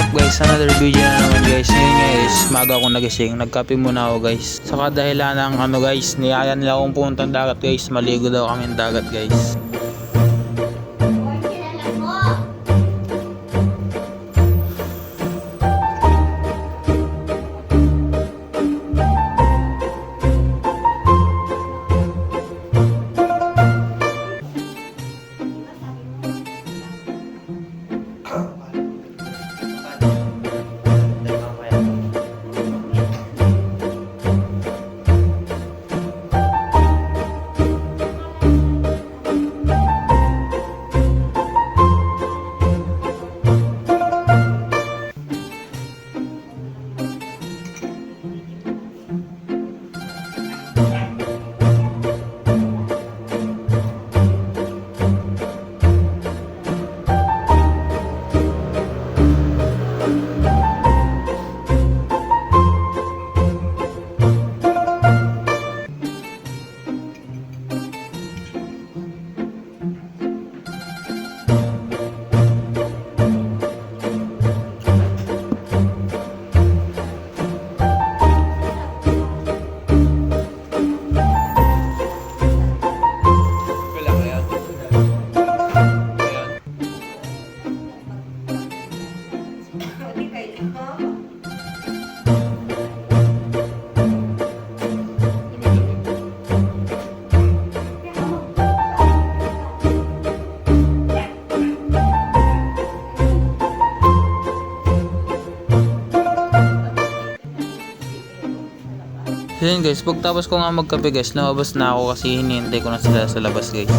up guys, another video na naman guys. Ngayon guys, maga akong nagising, nagkape muna ako guys. Sa kadahilan ng guys, niyaya nila akong puntang dagat guys. Maligo daw kami ng dagat guys. So yun guys, pagtapos ko nga magkape guys, lumabas na ako kasi hinihintay ko na sila sa labas guys.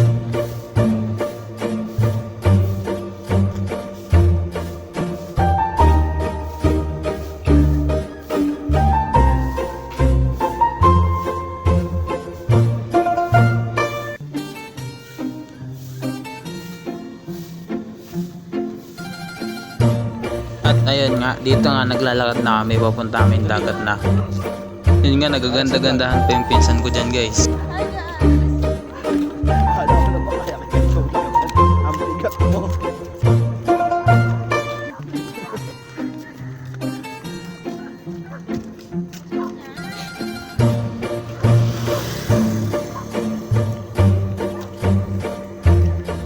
At ayun nga, dito nga naglalakad na kami, papunta kami dagat na. Yun nga, nagaganda-gandahan pa yung pinsan ko dyan guys.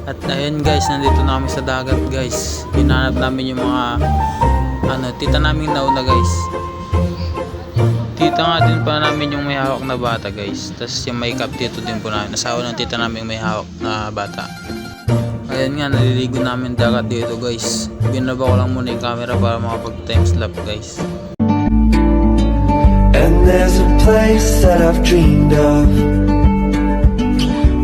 At ayun guys, nandito na kami sa dagat guys. Hinanap namin yung mga tita namin nauna guys. Tita nga din pa namin yung may hawak na bata guys. Tapos yung may cup dito din po namin. Asawa ng tita namin yung may hawak na bata. Ayan nga, naliligo namin dagat dito guys. Binaba ko lang muna yung camera para makapag timeslap guys. And there's a place that I've dreamed of,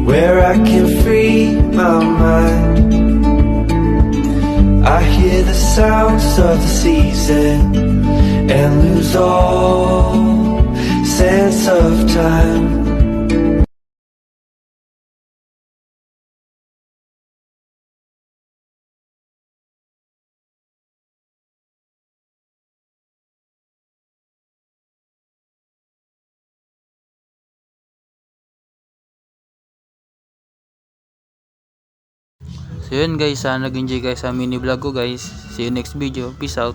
where I can free my mind. I hear the sounds of the season and lose all sense of time. So yun guys, nag-enjoy guys sa mini vlog ko guys. See you next video. Peace out.